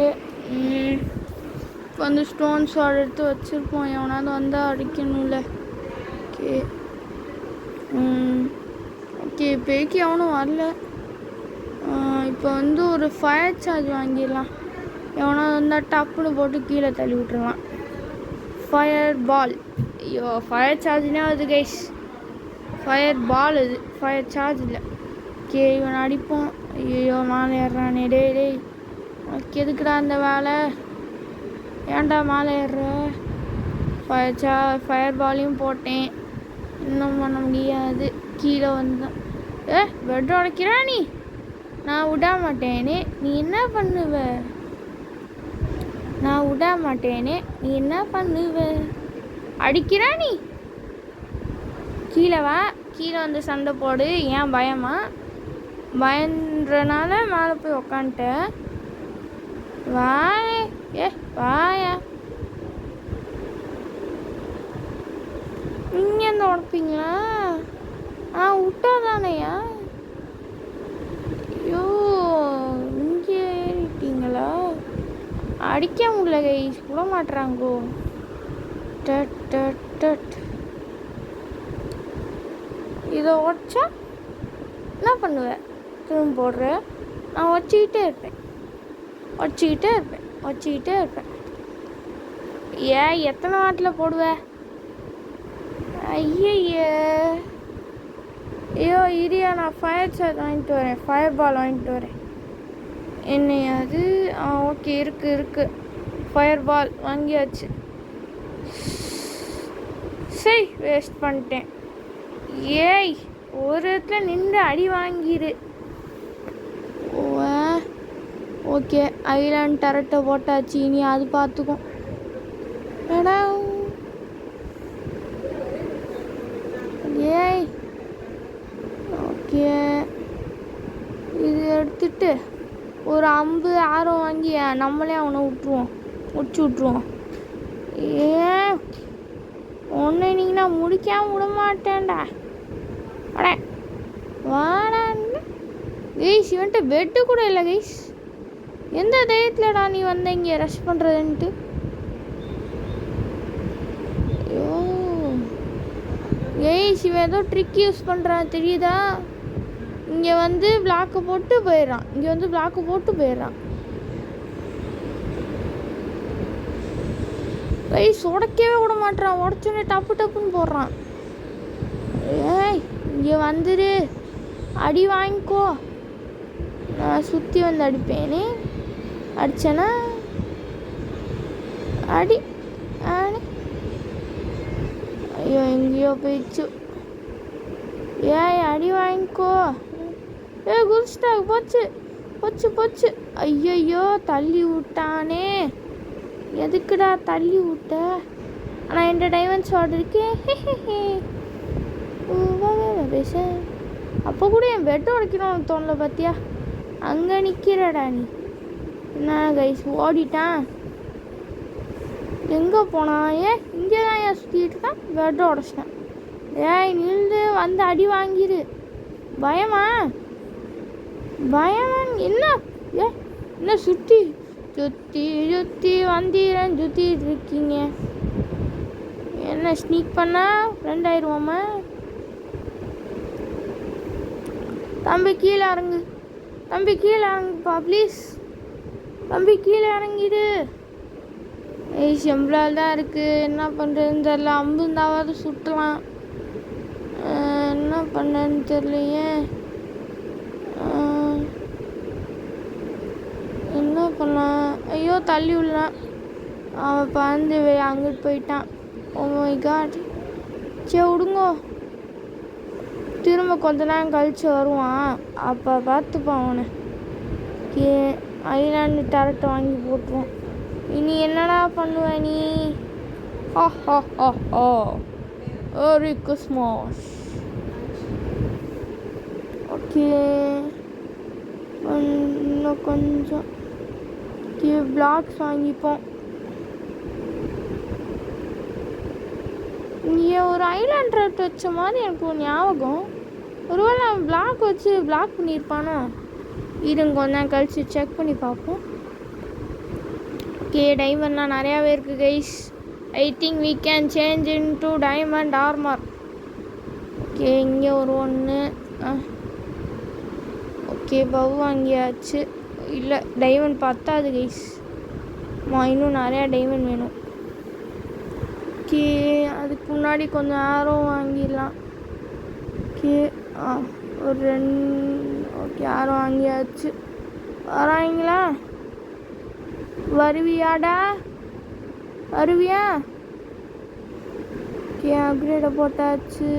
இப்போ ஸ்டோன் ஸ்வாட் எடுத்து வச்சுருப்போம், எவனாவது வந்தால் அடிக்கணும்ல. ஓகே ஓகே, இப்போக்கி அவனும் வரல. இப்போ ஒரு ஃபயர் சார்ஜ் வாங்கிடலாம், எவனாவது வந்தால் டப்புன்னு போட்டு கீழே தள்ளி விட்டுறலாம். Fire ball. ஐயோ, ஃபயர் சார்ஜ்னே அது கைஸ், ஃபயர் பால் அது, ஃபயர் சார்ஜ் இல்லை. ஓகே, இவன் அடிப்போம். ஐயோ, மேலே ஏறுறானே. டேய், ஓகே, எதுக்குடா அந்த வேலை, ஏன்டா மேலே ஏறுற? ஃபயர் பாலையும் போட்டேன், இன்னும் பண்ண முடியாது. கீழே வந்தான். பெட் உடைக்கிறா நீ, நான் விட மாட்டேனே. நீ என்ன பண்ணுவ? நான் விட மாட்டேனே, நீ என்ன பண்ணுவ? அடிக்கிறா நீ, கீழே வா, கீழே சண்டை போடு. ஏன் பயமா? பயன்றனால மேலே போய் உக்காண்ட்ட. வாயே, வாயா, நீங்கள் என்ன உடப்பீங்களா? விட்டாதானையா? ஐயோ, இங்கே ஏறிட்டீங்களா? அடிக்க முடியல கைஸ், விட மாட்டுறாங்கோ. இதை உடச்சா என்ன பண்ணுவேன்? திரும்ப போடுற, நான் வச்சுக்கிட்டே இருப்பேன். எத்தனை வாட்டில் போடுவேன்? ஐயோ இரியா நான் ஃபயர் சார்ஜ் வாங்கிட்டு வரேன், ஃபயர் பால் வாங்கிட்டு வரேன். என்னையாது ஓகே இருக்குது ஃபயர் பால் வாங்கியாச்சு. சரி வேஸ்ட் பண்ணிட்டேன். ஏய் ஒரு இடத்துல நின்று அடி வாங்கிடு. ஓகே ஐலாண்ட் டரட்டை போட்டாச்சு, இனி அது பார்த்துக்கும். ஏய் ஓகே இது எடுத்துட்டு ஒரு அம்பு ஆரம் வாங்கி நம்மளே அவனை முடிச்சு விட்ருவோம். ஒன்று நீங்கள் நான் முடிக்காம விட மாட்டேன்டா. வாடான்னு கைஸ் இவன்ட்டு பெட்டு கூட இல்லை கைஸ். எந்த தைரியத்துலடா நீ வந்த இங்கே ரஷ் பண்ணுறதுன்ட்டு? ஐயோ கைஸ் இவன் ஏதோ ட்ரிக் யூஸ் பண்ணுறான் தெரியுதா? இங்கே வந்து பிளாக்கு போட்டு போயிடுறான். கைஸ் உடைக்கவே விட மாட்டான், உடச்சோடனே டப்புன்னு போடுறான். ஏய் இங்கே வந்துரு, அடி வாங்கிக்கோ. நான் சுற்றி வந்து அடிப்பேனே, அடிச்சேன்னா அடி. ஐயோ எங்கேயோ போயிடுச்சு. ஏய் அடி வாங்கிக்கோ. குடிச்சிட்டாங்க, போச்சு. ஐயோ தள்ளி விட்டானே, எதுக்குடா தள்ளி விட்ட? ஆனால் என்கிட்ட டைமண்ட் ஷார்ட் இருக்கே. பேச அப்போ கூட என் பெட்டை உடைக்கணும்னு தோணல பார்த்தியா? அங்கே நிற்கிறடா நீ. என்ன கைஸ் ஓடிட்டான், எங்கே போனான்? இங்கே தான் சுற்றிட்டு இருக்கான், பெட்டை உடச்சிட்டேன். ஏய் நின்று வந்து அடி வாங்கிடு. பயமா என்ன சுற்றி வந்தீரன் சுற்றிட்டு இருக்கீங்க? என்ன ஸ்னீக் பண்ணா ஃப்ரெண்ட் ஆயிடுவோமா? தம்பி கீழே இறங்குப்பா ப்ளீஸ். தம்பி கீழே இறங்கிடு. செம்பிளால் தான் இருக்குது, என்ன பண்ணுறதுன்னு தெரில. அம்பு இருந்தாவது சுட்டலாம், என்ன பண்ணன்னு தெரியலையே. என்ன பண்ணலாம்? ஐயோ தள்ளி விடலாம். அவன் பறந்து அங்கிட்டு போயிட்டான். Oh my god. சரி விடுங்கோ, திரும்ப கொஞ்ச நேரம் கழிச்சு வருவான், அப்போ பார்த்துப்பான் அவனை. ஐலாண்டு டரட்டை வாங்கி போட்டுருவோம். இனி என்னடா பண்ணுவேன் நீ? ஒரு கிறிஸ்மஸ். ஓகே இன்னும் கொஞ்சம் பிளாக்ஸ் வாங்கிப்போம். இங்கே ஒரு ஐலாண்ட் ரேட் வச்ச மாதிரி எனக்கு ஒரு ஞாபகம். ஒருவேளை அவன் பிளாக் வச்சு பிளாக் பண்ணியிருப்பானோ? இருங்க கொஞ்ச நேரம் கழிச்சு செக் பண்ணி பார்ப்போம். ஓகே டைமண்ட்லாம் நிறையாவே இருக்குது guys. I think we can change into diamond armor. Okay இங்கே ஒரு ஒன்று. ஓகே பவ் வாங்கியாச்சு. இல்லை டைமண்ட் பத்தாது கைஸ், இன்னும் நிறையா டைமண்ட் வேணும். ஓகே அதுக்கு முன்னாடி கொஞ்சம் ஆரம் வாங்கிடலாம். ஓகே ஒரு 2. ஓகே ஆரம் வாங்கியாச்சு. வராங்களா? வருவியா? ஓகே அப்கிரேடை போட்டாச்சு.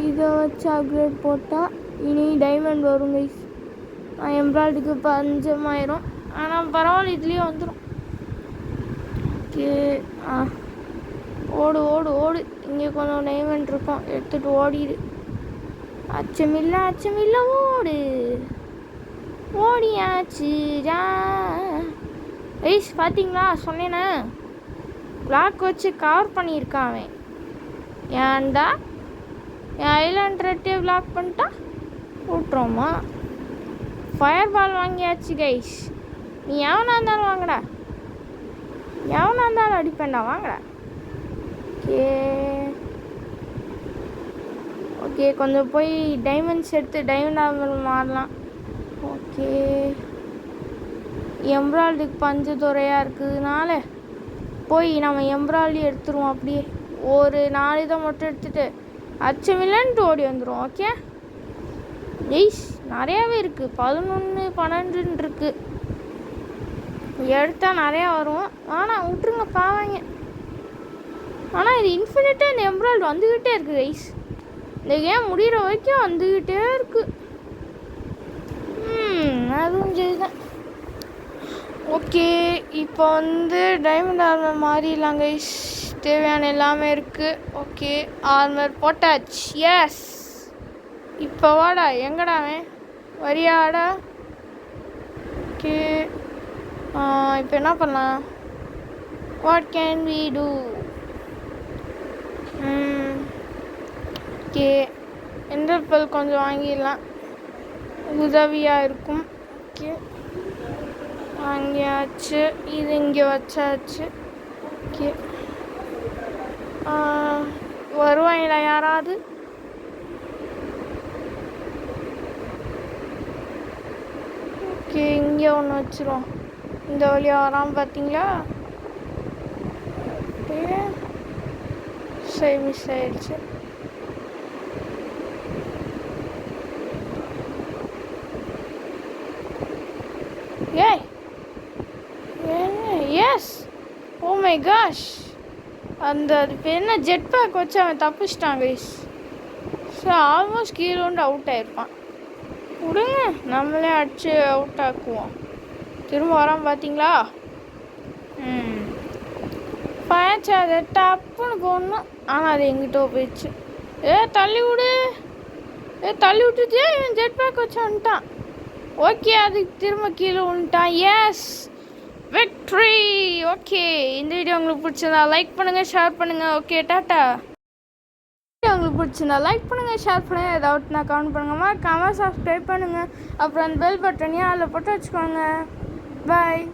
இதை வச்சு அப்கிரேட் போட்டால் இனி டைமண்ட் வரும் கைஸ். எம்ப்ராய்டுக்கு பஞ்சமாயிரும், ஆனால் பரவாயில்ல இதுலேயே வந்துடும். ஓகே ஓடு. இங்கே கொஞ்சம் டைமண்ட் இருக்கும், எடுத்துகிட்டு ஓடிடு. அச்சமில்லை ஓடியாச்சுடா. ஐஸ் பார்த்தீங்களா, சொன்னேன்னா பிளாக் வச்சு கவர் பண்ணியிருக்கான் அவன். ஏன்டா என் ஐலாண்ட் ரெட்டே பிளாக் பண்ணிட்டா விட்றோமா? ஃபயர் பால் வாங்கியாச்சு கைஸ். நீ எவனா இருந்தாலும் வாங்கடா, அடிப்பேன்டா, வாங்கடா. ஓகே கொஞ்சம் போய் டைமண்ட்ஸ் எடுத்து டைமண்ட் ஆர்மர் மாறலாம். ஓகே எம்ப்ராய்டுக்கு பஞ்சத்துறையாக இருக்குதுனால போய் நம்ம எம்ப்ராய்டு எடுத்துருவோம். அப்படியே ஒரு 4 இதை மட்டும் எடுத்துகிட்டு அச்சமில்லன்ட்டு ஓடி வந்துடும். ஓகே எய்ஸ் நிறையாவே இருக்குது, 11 12 இருக்குது. எடுத்தால் நிறையா வரும். ஆனால் விட்டுருங்க பாவாங்க. ஆனால் இது இன்ஃபினிட்டாக இந்த எம்ப்ராய்டு வந்துக்கிட்டே இருக்குது கைஸ். இந்த கேம் முடிகிற வரைக்கும் வந்துக்கிட்டே இருக்குது. அதுவும் சரிதான். ஓகே இப்போ டைமண்ட் ஆர்மர் மாறிடலாம் கைஸ். தேவையான எல்லாமே இருக்குது. ஓகே ஆர்மர் போட்டாச்சு. எஸ் இப்போ வாடா. எங்கடாவே வரியாடா? ஓகே இப்போ என்ன பண்ணலாம்? What can we do? Okay என்டர்பல் கொஞ்சம் வாங்கிடலாம், உதவியாக இருக்கும். ஓகே வாங்கியாச்சு. இது இங்கே வச்சாச்சு. ஓகே வருவாங்களா யாராவது? ஓகே இங்கே ஒன்று வச்சுருவோம். இந்த வழியாக வராமல் பார்த்தீங்களா? சரி மிஸ் ஆயிடுச்சு. ஏய் எஸ் ஓ மை காஷ், அந்த அது என்ன ஜெட் பேக் வச்சு அவன் தப்பிச்சிட்டான் கைஸ். ஸோ ஆல்மோஸ்ட் கீழே வந்து அவுட் ஆகிருப்பான். விடுங்க, நம்மளே அடிச்சு அவுட் ஆக்குவோம். திரும்ப வராமல் பார்த்தீங்களா? பாயாச்சு. அதை டப்புன்னு போடணும், ஆனால் அது எங்கிட்ட போயிடுச்சு. தள்ளி விடு. தள்ளி விட்டுச்சு. இவன் ஜெட் பேக் வச்சு வந்துட்டான். ஓகே அதுக்கு திரும்ப கீழே விழுந்துட்டான். Yes victory. ஓகே இந்த வீடியோ உங்களுக்கு பிடிச்சிருந்தா லைக் பண்ணுங்கள், ஷேர் பண்ணுங்கள். Okay tata. வீடியோ உங்களுக்கு பிடிச்சிருந்தா லைக் பண்ணுங்கள், ஷேர் பண்ணுங்கள். ஏதாவது நான் கமெண்ட் பண்ணுங்கள், மறக்காம சப்ஸ்கிரைப் பண்ணுங்கள். அப்புறம் அந்த பெல் பட்டனையும் அதில் போட்டு வச்சுக்கோங்க. பாய்.